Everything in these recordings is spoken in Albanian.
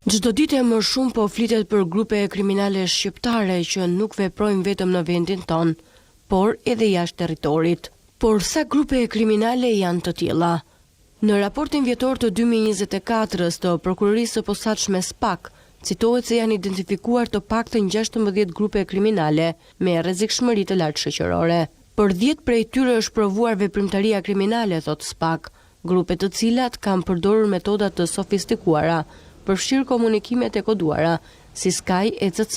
Çdo ditë më shumë po flitet për grupe kriminale shqiptare që nuk veprojnë vetëm në vendin ton, por edhe jashtë territorit. Por sa grupe kriminale janë të tilla? Në raportin vjetor të 2024 të Prokurorisë së Posaçme SPAK, citohet se janë identifikuar të paktën 16 grupe kriminale me rrezikshmëri të lartë shoqërore. Për 10 prej tyre është provuar veprimtaria kriminale, thot SPAK, grupe të cilat kanë përdorur metoda të sofistikuara, përfshirë komunikimet e koduara, si Sky, ECC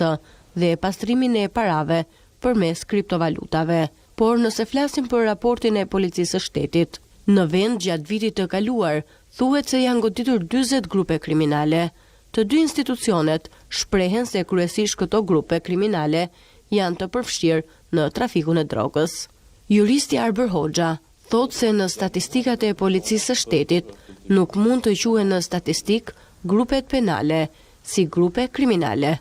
dhe pastrimin e parave përmes kriptovalutave. Por nëse flasim për raportin e Policisë së Shtetit, në vend gjatë vitit të kaluar, thuhet se janë goditur 40 grupe kriminale. Të dy institucionet shprehen se kryesisht këto grupe kriminale janë të përfshirë në trafikun e drogës. Juristi Arber Hoxha thot se në statistikat e Policisë së Shtetit nuk mund të quhen në statistik grupet penale si grupe kriminale.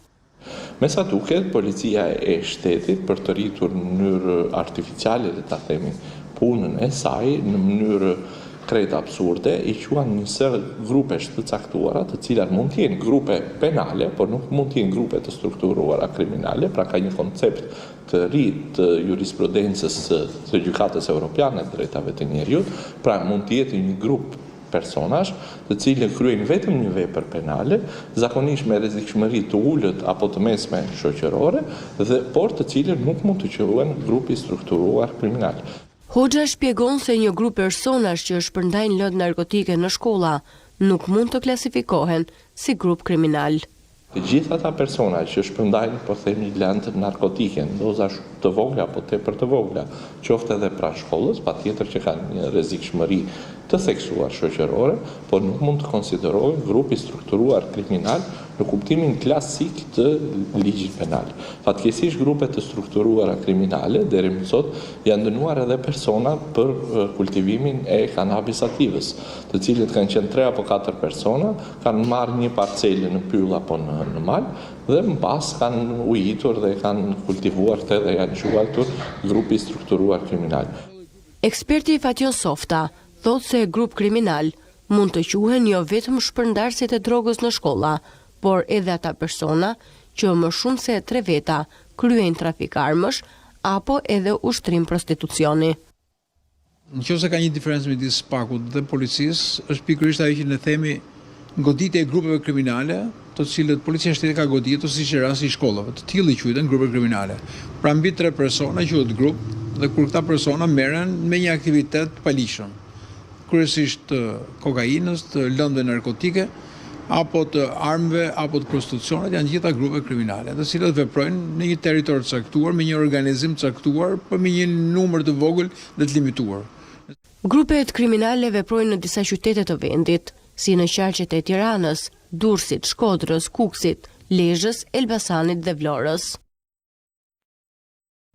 Me sa duket, policia e shtetit për të rritur në mënyrë artificiale, le ta themi, punën e saj në mënyrë krejt absurde, i quan një sër grupesh të caktuara, të cilat mund të jenë grupe penale, por nuk mund të jenë grupe të strukturuara kriminale, pra ka një koncept të ri të jurisprudencës së gjykatës europiane të drejtave të njerëzit, pra mund të jetë një grup personash të cilën kryejnë vetëm një vepër penale, zakonisht me rrezikshmëri të ulët apo të mesme shoqërore, por të cilën nuk mund të quhen grupi strukturuar kriminal. Hoxha shpjegon se një grup personash që shpërndajnë lëndë narkotike në shkolla nuk mund të klasifikohen si grup kriminal. Të gjitha ata persona që shpërndajnë, po themi, lëndë narkotike, doza të vogla apo tepër të vogla, qoftë edhe pranë shkollës, patjetër që kanë një rrezikshmëri të theksuar shoqërore, por nuk mund të konsiderohen grupi strukturuar kriminal në kuptimin klasik të ligjit penal. Fatkeqësisht grupe të strukturuara kriminale deri më sot janë dënuar edhe persona për kultivimin e kanabis sativës, të cilët kanë qenë 3 apo 4 persona, kanë marrë një parcelë në pyll apo në mal dhe më pas kanë ujitur dhe kanë kultivuar këtë dhe janë quajtur grupi strukturuar kriminal. Eksperti Fatjon Softa thot se grup kriminal mund të quhen jo vetëm shpërndarësit e drogës në shkolla, por edhe ata persona që më shumë se 3 veta kryejnë trafik armësh apo edhe ushtrim prostitucioni. Nëse ka një diferencë midis SPAK-ut dhe policisë, është pikërisht ajo që ne themi goditja e grupeve kriminale, të cilët policia e shtetit ka goditur, siç është rasti i shkollave. Të tillë i quajnë grupe kriminale. Pra mbi 3 persona quhet grup dhe kur këta persona merren me një aktivitet paligjshëm, kryesisht të kokainës, të lëndëve narkotike, apo të armëve, apo të prostitucionit, janë gjitha grupe kriminale, të cilët veprojnë në një territor të caktuar, me një organizim të caktuar, por me një numër të vogël dhe të limituar. Grupet kriminale veprojnë në disa qytete të vendit, si në qarqet e Tiranës, Durrësit, Shkodrës, Kukësit, Lezhës, Elbasanit dhe Vlorës.